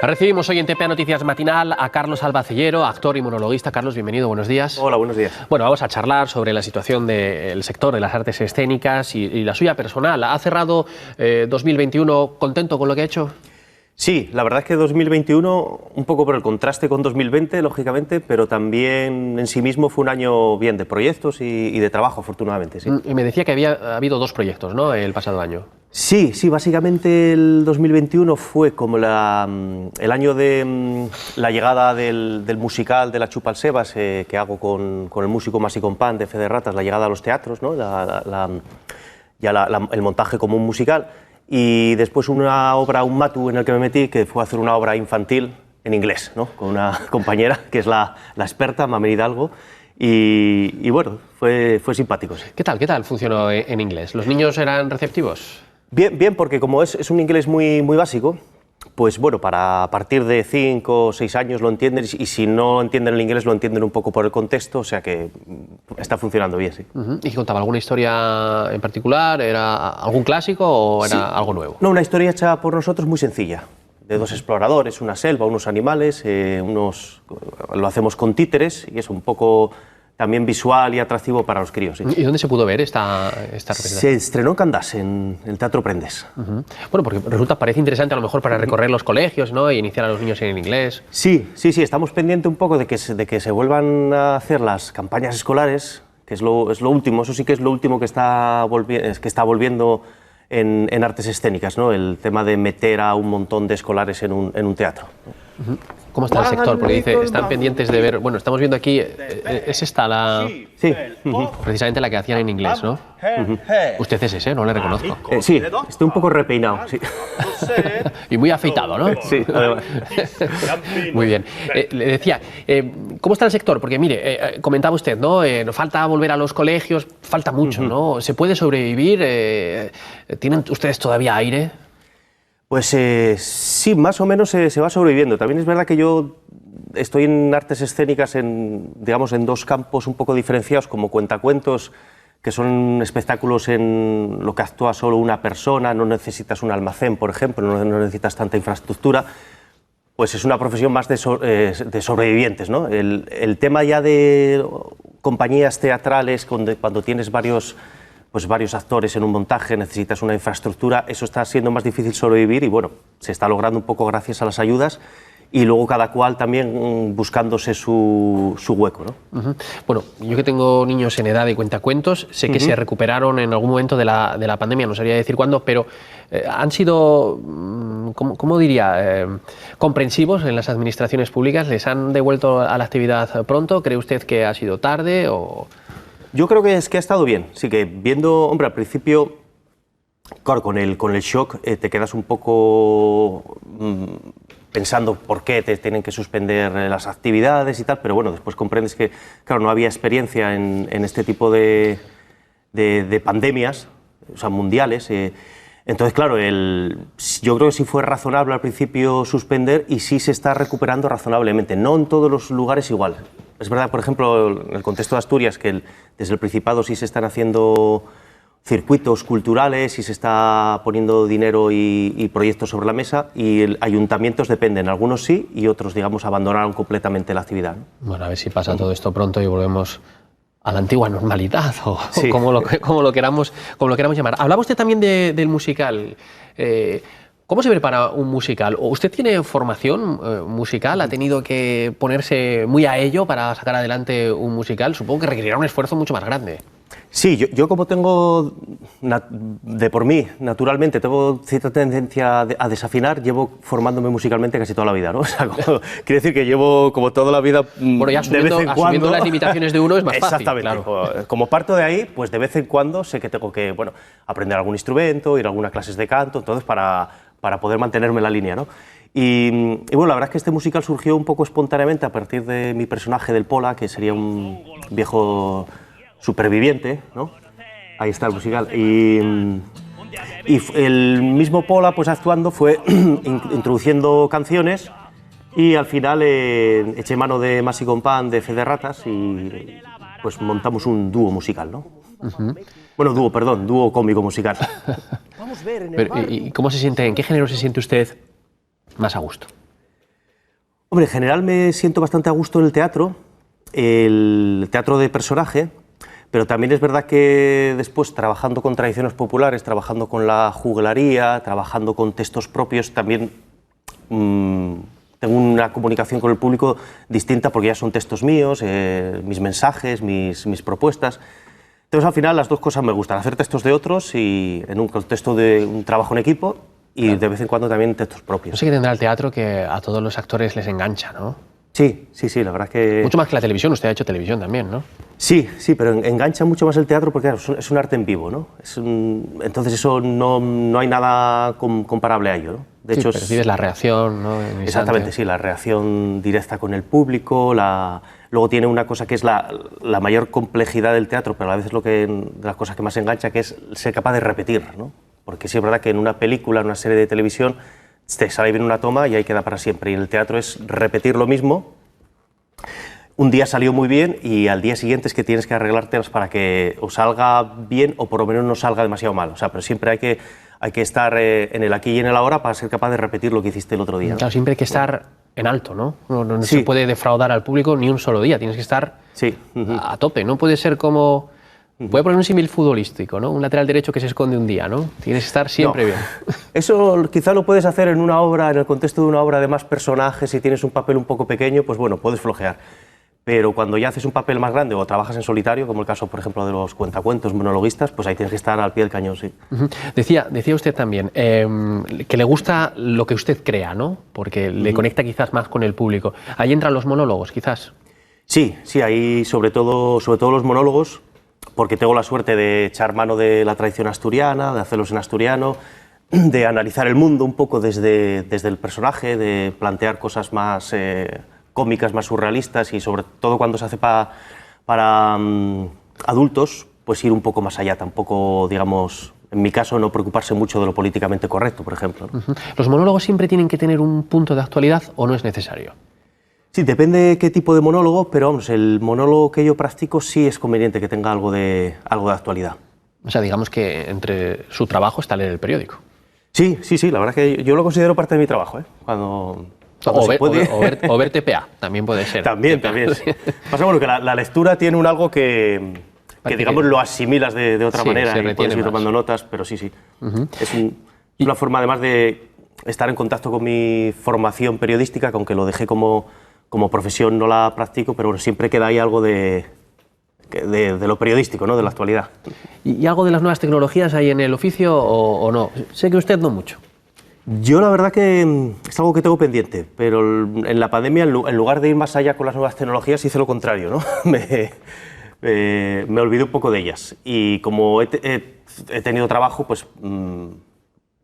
Recibimos hoy en TPA Noticias Matinal a Carlos Albacellero, actor y monologuista. Carlos, bienvenido, buenos días. Hola, buenos días. Bueno, vamos a charlar sobre la situación del sector de las artes escénicas y la suya personal. ¿Ha cerrado 2021 contento con lo que ha hecho? Sí, la verdad es que 2021, un poco por el contraste con 2020, lógicamente, pero también en sí mismo fue un año bien de proyectos y de trabajo, afortunadamente. Sí. Y me decía que había habido dos proyectos, ¿no?, el pasado año. Sí, básicamente el 2021 fue como el año de la llegada del musical de La Chupa al Sebas, que hago con el músico Masi Compán de Fe de Ratas, la llegada a los teatros, ¿no? El montaje como un musical. Y después una obra, un matu en el que me metí, que fue hacer una obra infantil en inglés, ¿no? Con una compañera que es la experta, Mamen Hidalgo, y bueno, fue simpático. Sí. ¿Qué tal funcionó en inglés? ¿Los niños eran receptivos? Bien, porque como es un inglés muy básico, pues bueno, para a partir de 5 o 6 años lo entienden, y si no entienden el inglés lo entienden un poco por el contexto, o sea que está funcionando bien, sí. ¿Y qué contaba? ¿Alguna historia en particular? ¿Era algún clásico o era algo nuevo? No, una historia hecha por nosotros muy sencilla, de dos exploradores, una selva, unos animales, lo hacemos con títeres y es un poco también visual y atractivo para los críos. Sí. ¿Y dónde se pudo ver esta representación? Se estrenó en Candás, en el Teatro Prendes. Bueno, porque parece interesante a lo mejor para recorrer los colegios, ¿no?, y iniciar a los niños en inglés. Sí, estamos pendientes un poco de que se vuelvan a hacer las campañas escolares, que es lo último, eso sí que es lo último que está volviendo en artes escénicas, ¿no? El tema de meter a un montón de escolares en un teatro. ¿Cómo está el sector? Porque dice, están pendientes de ver... Bueno, estamos viendo aquí, es esta la... Sí. Precisamente la que hacían en inglés, ¿no? Usted es ese, no le reconozco. Sí, estoy un poco repeinado, sí. Y muy afeitado, ¿no? Sí, además. Muy bien. Le decía, ¿cómo está el sector? Porque mire, comentaba usted, ¿no? Nos falta volver a los colegios, falta mucho, ¿no? ¿Se puede sobrevivir? ¿Tienen ustedes todavía aire? Pues sí, más o menos se va sobreviviendo. También es verdad que yo estoy en artes escénicas en dos campos un poco diferenciados, como cuentacuentos, que son espectáculos en lo que actúa solo una persona, no necesitas un almacén, por ejemplo, no necesitas tanta infraestructura. Pues es una profesión más de sobrevivientes, ¿no? El tema ya de compañías teatrales, cuando tienes varios actores en un montaje, necesitas una infraestructura, eso está siendo más difícil sobrevivir y bueno, se está logrando un poco gracias a las ayudas y luego cada cual también buscándose su hueco, ¿no? Bueno, yo que tengo niños en edad de cuentacuentos, sé que se recuperaron en algún momento de la pandemia, no sabría decir cuándo, pero han sido, ¿cómo diría?, comprensivos en las administraciones públicas, ¿les han devuelto a la actividad pronto? ¿Cree usted que ha sido tarde o...? Yo creo que ha estado bien, sí que viendo, hombre, al principio, claro, con el shock te quedas un poco pensando por qué te tienen que suspender las actividades y tal, pero bueno, después comprendes que, claro, no había experiencia en este tipo de pandemias, o sea, mundiales. Entonces, claro, yo creo que sí fue razonable al principio suspender y sí se está recuperando razonablemente, no en todos los lugares igual. Es verdad, por ejemplo, en el contexto de Asturias, que desde el Principado sí se están haciendo circuitos culturales y se está poniendo dinero y proyectos sobre la mesa, y ayuntamientos dependen, algunos sí y otros, digamos, abandonaron completamente la actividad, ¿no? Bueno, a ver si pasa todo esto pronto y volvemos a la antigua normalidad, o sí, como lo queramos llamar. Hablaba usted también del musical. ¿Cómo se prepara un musical? ¿Usted tiene formación musical? ¿Ha tenido que ponerse muy a ello para sacar adelante un musical? Supongo que requerirá un esfuerzo mucho más grande. Sí, yo como tengo, de por mí, naturalmente, tengo cierta tendencia a desafinar, llevo formándome musicalmente casi toda la vida, ¿no? O sea, quiere decir que llevo como toda la vida, bueno, ya de vez en cuando... asumiendo las limitaciones de uno es más fácil. Exactamente. Claro. Como parto de ahí, pues de vez en cuando sé que tengo que, bueno, aprender algún instrumento, ir a algunas clases de canto, entonces para poder mantenerme en la línea, ¿no? Y bueno, la verdad es que este musical surgió un poco espontáneamente a partir de mi personaje del Pola, que sería un viejo superviviente, ¿no? Ahí está el musical. Y el mismo Pola, pues actuando, fue introduciendo canciones y al final eché mano de Masi Compán de Fe de Ratas y pues montamos un dúo musical, ¿no? Bueno, dúo cómico musical. Pero, ¿y cómo se siente, en qué género se siente usted más a gusto? Hombre, en general me siento bastante a gusto en el teatro de personaje, pero también es verdad que después, trabajando con tradiciones populares, trabajando con la juglaría, trabajando con textos propios, también tengo una comunicación con el público distinta porque ya son textos míos, mis mensajes, mis propuestas. Entonces, al final, las dos cosas me gustan, hacer textos de otros y en un contexto de un trabajo en equipo y claro, de vez en cuando también textos propios. No sé qué tendrá el teatro que a todos los actores les engancha, ¿no? Sí, la verdad es que... Mucho más que la televisión, usted ha hecho televisión también, ¿no? Sí, pero engancha mucho más el teatro porque claro, es un arte en vivo, ¿no? Entonces eso no hay nada comparable a ello, ¿no? De hecho, percibes la reacción, ¿no? Exactamente, sí, la reacción directa con el público, luego tiene una cosa que es la mayor complejidad del teatro, pero a la vez es de las cosas que más engancha, que es ser capaz de repetir, ¿no? Porque sí es verdad que en una película, en una serie de televisión, te sale bien una toma y ahí queda para siempre. Y en el teatro es repetir lo mismo. Un día salió muy bien y al día siguiente es que tienes que arreglártelas para que o salga bien o por lo menos no salga demasiado mal. O sea, pero siempre hay que estar en el aquí y en el ahora para ser capaz de repetir lo que hiciste el otro día, ¿no? Claro, siempre hay que estar en alto, ¿no? No se puede defraudar al público ni un solo día, tienes que estar a tope, no puede ser como... Voy a poner un símil futbolístico, ¿no? Un lateral derecho que se esconde un día, ¿no? Tienes que estar siempre bien. Eso quizá lo puedes hacer en una obra, en el contexto de una obra de más personajes, y tienes un papel un poco pequeño, pues bueno, puedes flojear. Pero cuando ya haces un papel más grande o trabajas en solitario, como el caso, por ejemplo, de los cuentacuentos, monologuistas, pues ahí tienes que estar al pie del cañón, sí. Decía usted también que le gusta lo que usted crea, ¿no? Porque le conecta quizás más con el público. Ahí entran los monólogos, quizás. Sí, ahí sobre todo los monólogos, porque tengo la suerte de echar mano de la tradición asturiana, de hacerlos en asturiano, de analizar el mundo un poco desde el personaje, de plantear cosas más cómicas, más surrealistas y sobre todo cuando se hace para adultos, pues ir un poco más allá, tampoco, digamos, en mi caso, no preocuparse mucho de lo políticamente correcto, por ejemplo, ¿no? ¿Los monólogos siempre tienen que tener un punto de actualidad o no es necesario? Sí, depende de qué tipo de monólogo, pero vamos, el monólogo que yo practico sí es conveniente que tenga algo de actualidad. O sea, digamos que entre su trabajo está leer el periódico. Sí, la verdad es que yo lo considero parte de mi trabajo, ¿eh? Cuando o ver TPA, también puede ser. También. Pasa bueno que la lectura tiene algo que digamos lo asimilas de otra manera y puedes ir tomando notas, pero sí. Es una forma además de estar en contacto con mi formación periodística, que aunque lo dejé como profesión no la practico, pero bueno, siempre queda ahí algo de lo periodístico, ¿no? De la actualidad. ¿Y algo de las nuevas tecnologías hay en el oficio o no? Sé que usted no mucho. Yo la verdad que es algo que tengo pendiente, pero en la pandemia, en lugar de ir más allá con las nuevas tecnologías, hice lo contrario, ¿no? Me olvidé un poco de ellas. Y como he tenido trabajo, pues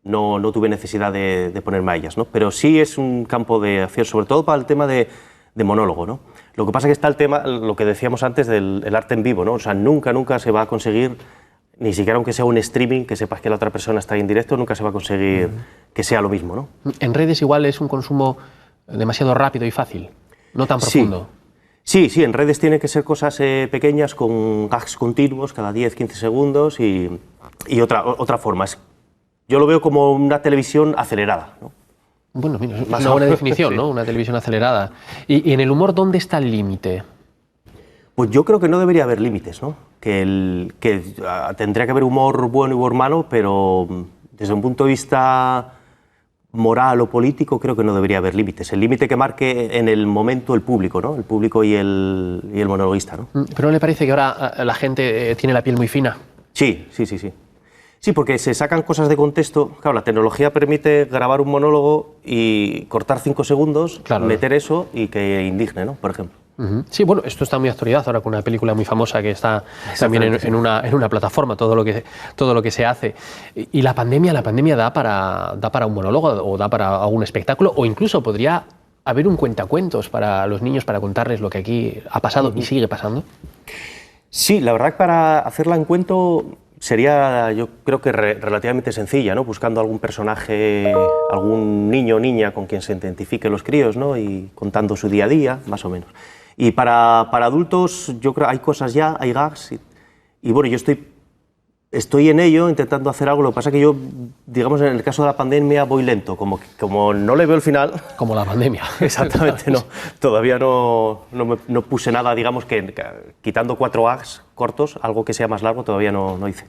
no tuve necesidad de ponerme a ellas, ¿no? Pero sí es un campo de acción, sobre todo para el tema de monólogo, ¿no? Lo que pasa es que está el tema, lo que decíamos antes, del arte en vivo, ¿no? O sea, nunca se va a conseguir, ni siquiera aunque sea un streaming, que sepas que la otra persona está en directo, nunca se va a conseguir que sea lo mismo, ¿no? En redes igual es un consumo demasiado rápido y fácil, no tan profundo. Sí, en redes tienen que ser cosas pequeñas, con gags continuos, cada 10-15 segundos y otra forma. Yo lo veo como una televisión acelerada, ¿no? Bueno, mira, es una buena definición, ¿no? Una televisión acelerada. ¿Y en el humor dónde está el límite? Pues yo creo que no debería haber límites, ¿no? Que tendría que haber humor bueno y humor malo, pero desde un punto de vista moral o político creo que no debería haber límites. El límite que marque en el momento el público, ¿no? El público y el monologuista, ¿no? ¿Pero no le parece que ahora la gente tiene la piel muy fina? Sí. Sí, porque se sacan cosas de contexto. Claro, la tecnología permite grabar un monólogo y cortar 5 segundos, claro, meter eso y que indigne, ¿no? Por ejemplo. Sí, bueno, esto está muy actualidad ahora con una película muy famosa que está también en una plataforma, todo lo que se hace. Y la pandemia da para un monólogo o da para algún espectáculo, o incluso podría haber un cuentacuentos para los niños para contarles lo que aquí ha pasado y sigue pasando. Sí, la verdad que para hacerla en cuento sería, yo creo que relativamente sencilla, ¿no? Buscando algún personaje, algún niño o niña con quien se identifiquen los críos, ¿no? Y contando su día a día, más o menos. Y para adultos, yo creo que hay cosas ya, hay gags. Y bueno, yo estoy Estoy en ello, intentando hacer algo. Lo que pasa es que yo, digamos, en el caso de la pandemia voy lento, como no le veo el final. Como la pandemia. Exactamente, no. Todavía no puse nada, digamos, que quitando 4 gags cortos, algo que sea más largo, todavía no hice.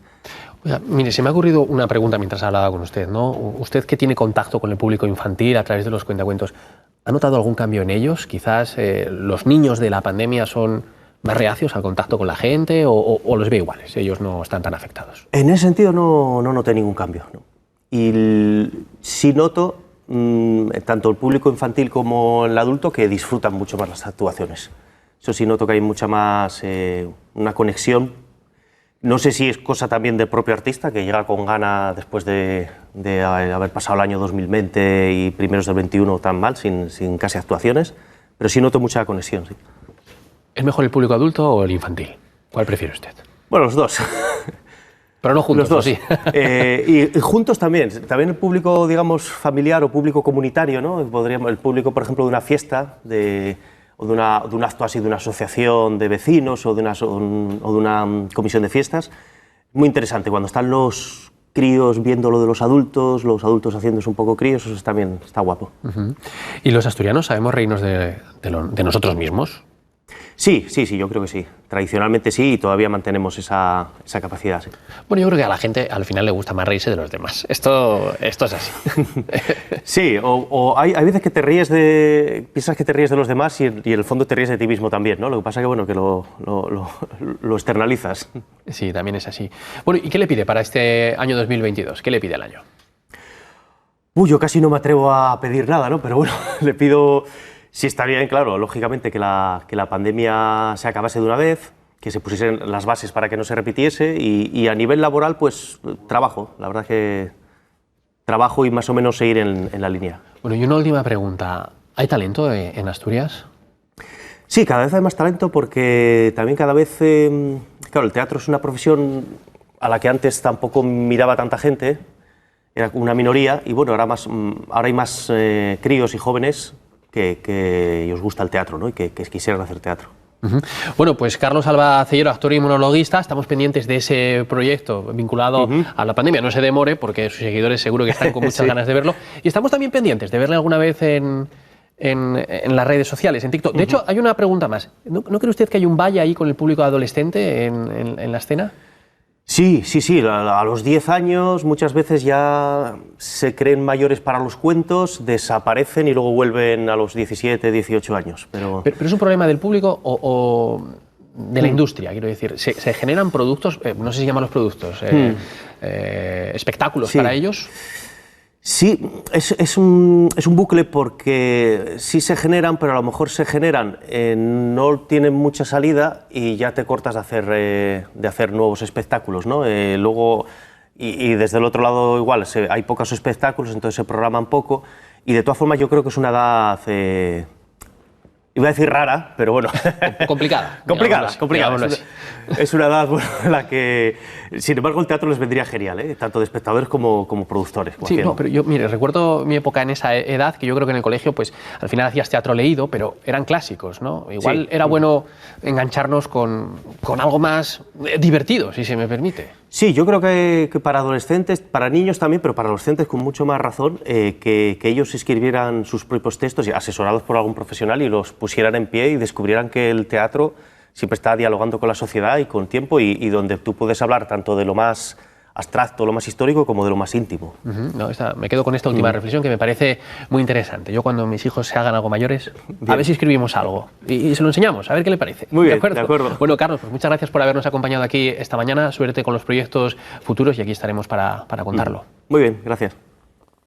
Oiga, mire, se me ha ocurrido una pregunta mientras hablaba con usted, ¿no? Usted que tiene contacto con el público infantil a través de los cuentacuentos, ¿ha notado algún cambio en ellos? Quizás los niños de la pandemia son más reacios al contacto con la gente o los ve iguales, ellos no están tan afectados. En ese sentido no noté ningún cambio, ¿no? Y sí noto, tanto el público infantil como el adulto, que disfrutan mucho más las actuaciones. Eso sí noto que hay mucha más una conexión. No sé si es cosa también del propio artista, que llega con ganas después de haber pasado el año 2020 y primeros del 21 tan mal, sin casi actuaciones, pero sí noto mucha conexión, sí. ¿Es mejor el público adulto o el infantil? ¿Cuál prefiere usted? Bueno, los dos. Pero no juntos, los dos. Sí. Y juntos también. También el público, digamos, familiar o público comunitario, ¿no? El público, por ejemplo, de una fiesta, o de un acto así, de una asociación de vecinos o de una comisión de fiestas. Muy interesante. Cuando están los críos viendo lo de los adultos haciéndose un poco críos, eso también está guapo. ¿Y los asturianos sabemos reírnos de nosotros mismos? Sí, yo creo que sí. Tradicionalmente sí, y todavía mantenemos esa capacidad. Sí. Bueno, yo creo que a la gente al final le gusta más reírse de los demás. Esto es así. Sí, o hay veces que piensas que te ríes de los demás y en el fondo te ríes de ti mismo también, ¿no? Lo que pasa es que, bueno, que lo externalizas. Sí, también es así. Bueno, ¿y qué le pide para este año 2022? ¿Qué le pide el año? Yo casi no me atrevo a pedir nada, ¿no? Pero bueno, le pido... Sí, estaría bien, claro, lógicamente que la pandemia se acabase de una vez, que se pusiesen las bases para que no se repitiese y a nivel laboral, pues trabajo. La verdad es que trabajo y más o menos seguir en la línea. Bueno, y una última pregunta. ¿Hay talento en Asturias? Sí, cada vez hay más talento porque también cada vez... claro, el teatro es una profesión a la que antes tampoco miraba tanta gente, era una minoría, y bueno, ahora hay más críos y jóvenes que os gusta el teatro, ¿no? Y que quisieran hacer teatro. Bueno, pues Carlos Alba Cellero, actor y monologuista, estamos pendientes de ese proyecto vinculado a la pandemia. No se demore, porque sus seguidores seguro que están con muchas ganas de verlo. Y estamos también pendientes de verle alguna vez en las redes sociales, en TikTok. De hecho, hay una pregunta más. ¿No cree usted que hay un valle ahí con el público adolescente en la escena? Sí. A los 10 años muchas veces ya se creen mayores para los cuentos, desaparecen y luego vuelven a los 17, 18 años. ¿Pero es un problema del público o de la industria? Quiero decir, ¿se generan productos, no sé si llaman los productos, espectáculos para ellos? Sí, es un bucle porque sí se generan, pero a lo mejor se generan, no tienen mucha salida y ya te cortas de hacer nuevos espectáculos, ¿no? Luego, y desde el otro lado igual, hay pocos espectáculos, entonces se programan poco y de todas formas yo creo que es una edad... iba a decir rara, pero bueno... Complicada. complicada. Es una edad en la que, sin embargo, el teatro les vendría genial, tanto de espectadores como productores. Sí, no, pero yo, mire, recuerdo mi época en esa edad, que yo creo que en el colegio, pues, al final hacías teatro leído, pero eran clásicos, ¿no? Igual era bueno engancharnos con algo más divertido, si se me permite. Sí, yo creo que para adolescentes, para niños también, pero para adolescentes con mucho más razón, que ellos escribieran sus propios textos, asesorados por algún profesional, y los pusieran en pie y descubrieran que el teatro siempre está dialogando con la sociedad y con tiempo y donde tú puedes hablar tanto de lo más abstracto, lo más histórico, como de lo más íntimo. No, me quedo con esta última reflexión que me parece muy interesante. Yo cuando mis hijos se hagan algo mayores, a ver si escribimos algo y se lo enseñamos, a ver qué le parece. Muy bien, de acuerdo. Bueno, Carlos, pues muchas gracias por habernos acompañado aquí esta mañana. Suerte con los proyectos futuros y aquí estaremos para contarlo. Muy bien, gracias.